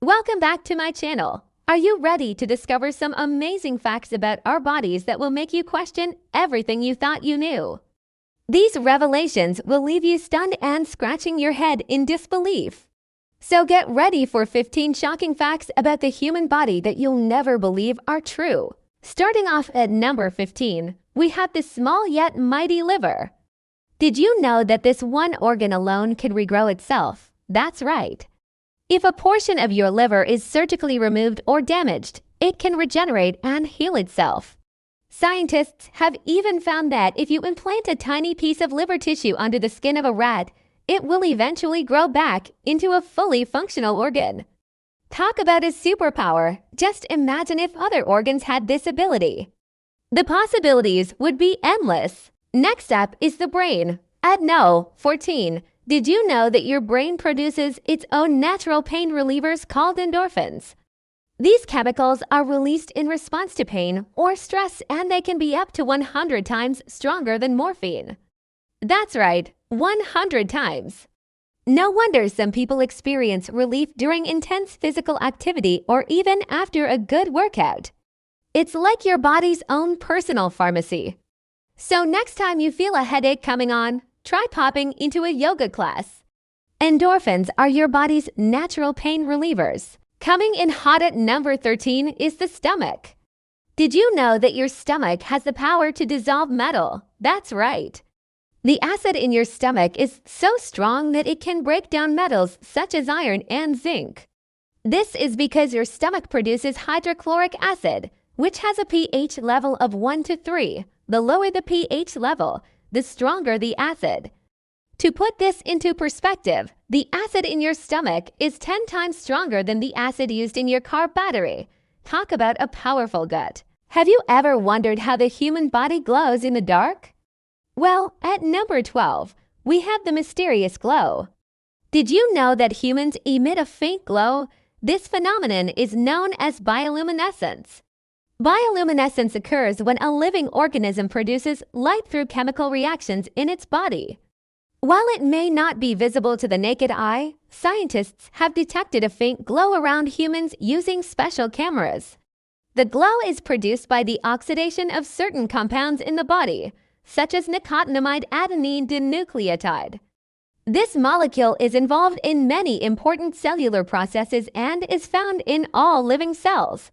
Welcome back to my channel. Are you ready to discover some amazing facts about our bodies that will make you question everything you thought you knew? These revelations will leave you stunned and scratching your head in disbelief. So get ready for 15 shocking facts about the human body that you'll never believe are true. Starting off at number 15, we have the small yet mighty liver. Did you know that this one organ alone can regrow itself? That's right. If a portion of your liver is surgically removed or damaged, it can regenerate and heal itself. Scientists have even found that if you implant a tiny piece of liver tissue under the skin of a rat, it will eventually grow back into a fully functional organ. Talk about a superpower. Just imagine if other organs had this ability. The possibilities would be endless. Next up is the brain. At no. 14. Did you know that your brain produces its own natural pain relievers called endorphins? These chemicals are released in response to pain or stress, and they can be up to 100 times stronger than morphine. That's right, 100 times. No wonder some people experience relief during intense physical activity or even after a good workout. It's like your body's own personal pharmacy. So next time you feel a headache coming on, try popping into a yoga class. Endorphins are your body's natural pain relievers. Coming in hot at number 13 is the stomach. Did you know that your stomach has the power to dissolve metal? That's right. The acid in your stomach is so strong that it can break down metals such as iron and zinc. This is because your stomach produces hydrochloric acid, which has a pH level of 1 to 3. The lower the pH level, the stronger the acid. To put this into perspective, the acid in your stomach is 10 times stronger than the acid used in your car battery. Talk about a powerful gut. Have you ever wondered how the human body glows in the dark? Well, at number 12, we have the mysterious glow. Did you know that humans emit a faint glow? This phenomenon is known as bioluminescence. Bioluminescence occurs when a living organism produces light through chemical reactions in its body. While it may not be visible to the naked eye, scientists have detected a faint glow around humans using special cameras. The glow is produced by the oxidation of certain compounds in the body, such as nicotinamide adenine dinucleotide. This molecule is involved in many important cellular processes and is found in all living cells.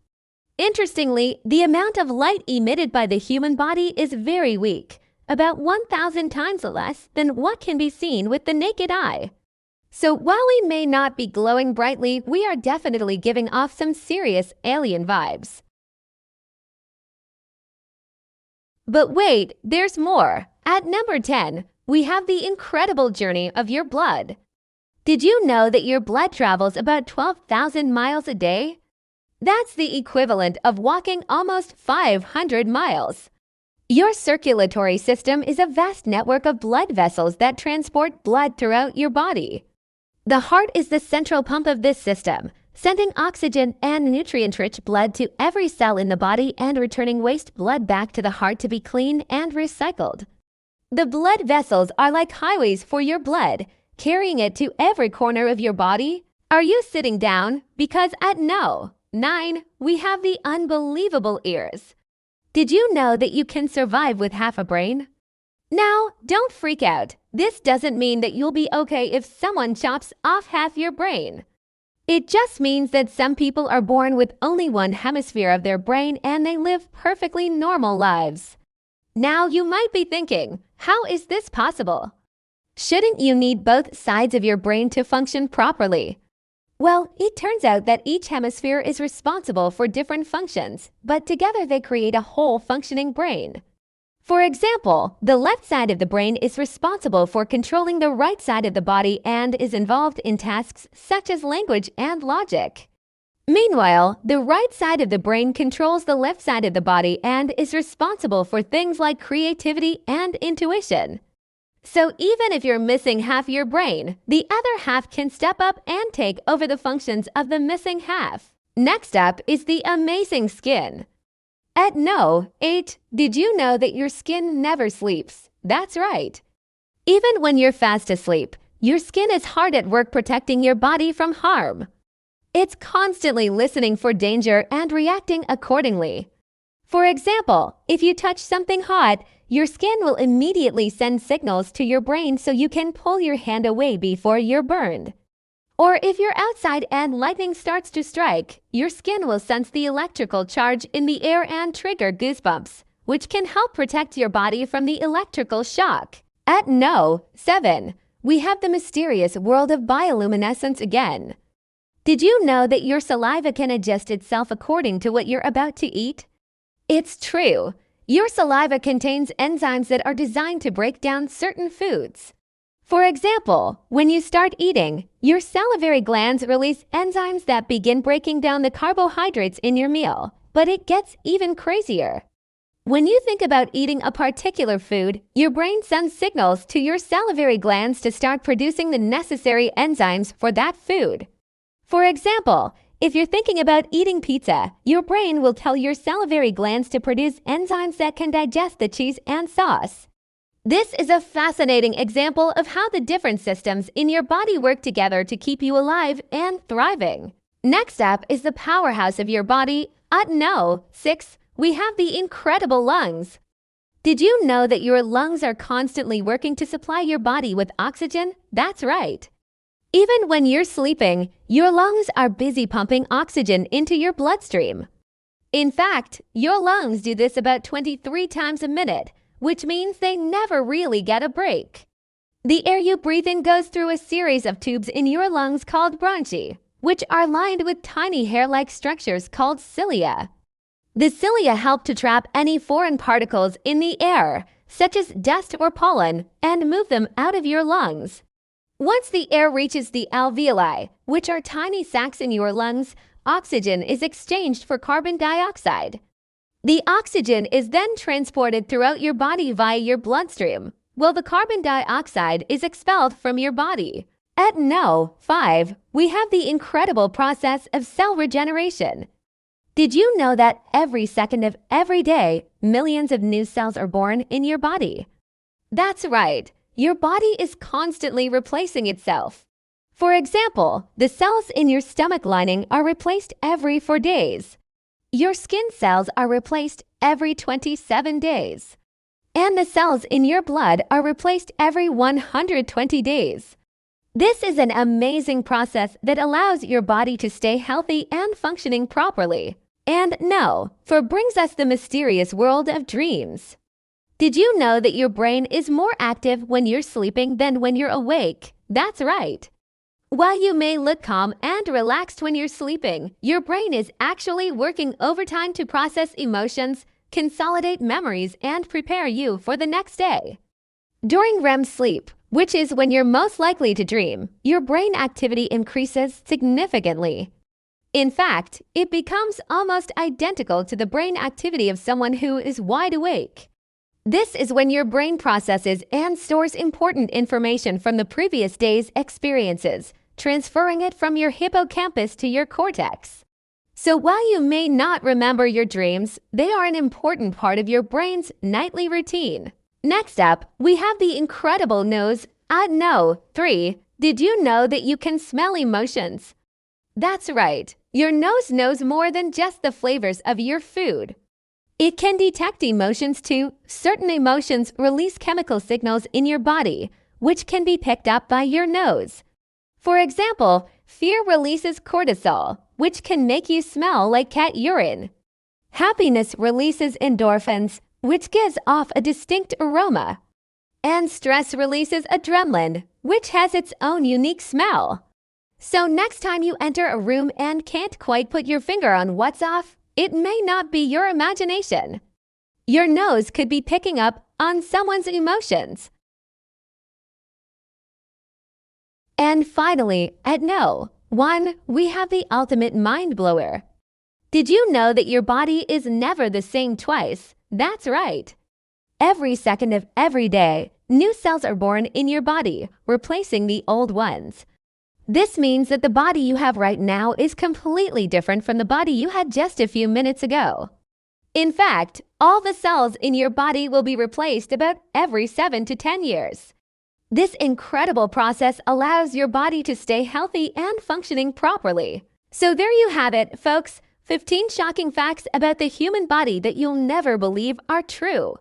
Interestingly, the amount of light emitted by the human body is very weak, about 1,000 times less than what can be seen with the naked eye. So while we may not be glowing brightly, we are definitely giving off some serious alien vibes. But wait, there's more. At number 10, we have the incredible journey of your blood. Did you know that your blood travels about 12,000 miles a day? That's the equivalent of walking almost 500 miles. Your circulatory system is a vast network of blood vessels that transport blood throughout your body. The heart is the central pump of this system, sending oxygen and nutrient-rich blood to every cell in the body and returning waste blood back to the heart to be cleaned and recycled. The blood vessels are like highways for your blood, carrying it to every corner of your body. Are you sitting down? Because at no. 9, we have the unbelievable ears. Did you know that you can survive with half a brain? Now, don't freak out. This doesn't mean that you'll be okay if someone chops off half your brain. It just means that some people are born with only one hemisphere of their brain and they live perfectly normal lives. Now you might be thinking, how is this possible? Shouldn't you need both sides of your brain to function properly? Well, it turns out that each hemisphere is responsible for different functions, but together they create a whole functioning brain. For example, the left side of the brain is responsible for controlling the right side of the body and is involved in tasks such as language and logic. Meanwhile, the right side of the brain controls the left side of the body and is responsible for things like creativity and intuition. So even if you're missing half your brain, the other half can step up and take over the functions of the missing half. Next up is the amazing skin. At no. 8, did you know that your skin never sleeps? That's right. Even when you're fast asleep, your skin is hard at work protecting your body from harm. It's constantly listening for danger and reacting accordingly. For example, if you touch something hot, your skin will immediately send signals to your brain so you can pull your hand away before you're burned. Or if you're outside and lightning starts to strike, your skin will sense the electrical charge in the air and trigger goosebumps, which can help protect your body from the electrical shock. At 7, we have the mysterious world of bioluminescence again. Did you know that your saliva can adjust itself according to what you're about to eat? It's true. Your saliva contains enzymes that are designed to break down certain foods. For example, when you start eating, your salivary glands release enzymes that begin breaking down the carbohydrates in your meal. But it gets even crazier. When you think about eating a particular food, your brain sends signals to your salivary glands to start producing the necessary enzymes for that food. For example, if you're thinking about eating pizza, your brain will tell your salivary glands to produce enzymes that can digest the cheese and sauce. This is a fascinating example of how the different systems in your body work together to keep you alive and thriving. Next up is the powerhouse of your body. At 6, we have the incredible lungs. Did you know that your lungs are constantly working to supply your body with oxygen? That's right. Even when you're sleeping, your lungs are busy pumping oxygen into your bloodstream. In fact, your lungs do this about 23 times a minute, which means they never really get a break. The air you breathe in goes through a series of tubes in your lungs called bronchi, which are lined with tiny hair-like structures called cilia. The cilia help to trap any foreign particles in the air, such as dust or pollen, and move them out of your lungs. Once the air reaches the alveoli, which are tiny sacs in your lungs, oxygen is exchanged for carbon dioxide. The oxygen is then transported throughout your body via your bloodstream, while the carbon dioxide is expelled from your body. At 5, we have the incredible process of cell regeneration. Did you know that every second of every day, millions of new cells are born in your body? That's right. Your body is constantly replacing itself. For example, the cells in your stomach lining are replaced every 4 days. Your skin cells are replaced every 27 days. And the cells in your blood are replaced every 120 days. This is an amazing process that allows your body to stay healthy and functioning properly. And brings us the mysterious world of dreams. Did you know that your brain is more active when you're sleeping than when you're awake? That's right. While you may look calm and relaxed when you're sleeping, your brain is actually working overtime to process emotions, consolidate memories, and prepare you for the next day. During REM sleep, which is when you're most likely to dream, your brain activity increases significantly. In fact, it becomes almost identical to the brain activity of someone who is wide awake. This is when your brain processes and stores important information from the previous day's experiences, transferring it from your hippocampus to your cortex. So while you may not remember your dreams, they are an important part of your brain's nightly routine. Next up, we have the incredible nose. At 3, did you know that you can smell emotions? That's right. Your nose knows more than just the flavors of your food. It can detect emotions too. Certain emotions release chemical signals in your body, which can be picked up by your nose. For example, fear releases cortisol, which can make you smell like cat urine. Happiness releases endorphins, which gives off a distinct aroma. And stress releases adrenaline, which has its own unique smell. So next time you enter a room and can't quite put your finger on what's off, it may not be your imagination. Your nose could be picking up on someone's emotions. And finally, at 1, we have the ultimate mind blower. Did you know that your body is never the same twice? That's right. Every second of every day, new cells are born in your body, replacing the old ones. This means that the body you have right now is completely different from the body you had just a few minutes ago. In fact, all the cells in your body will be replaced about every 7 to 10 years. This incredible process allows your body to stay healthy and functioning properly. So there you have it, folks. 15 shocking facts about the human body that you'll never believe are true.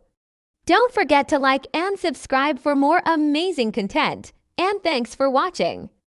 Don't forget to like and subscribe for more amazing content. And thanks for watching.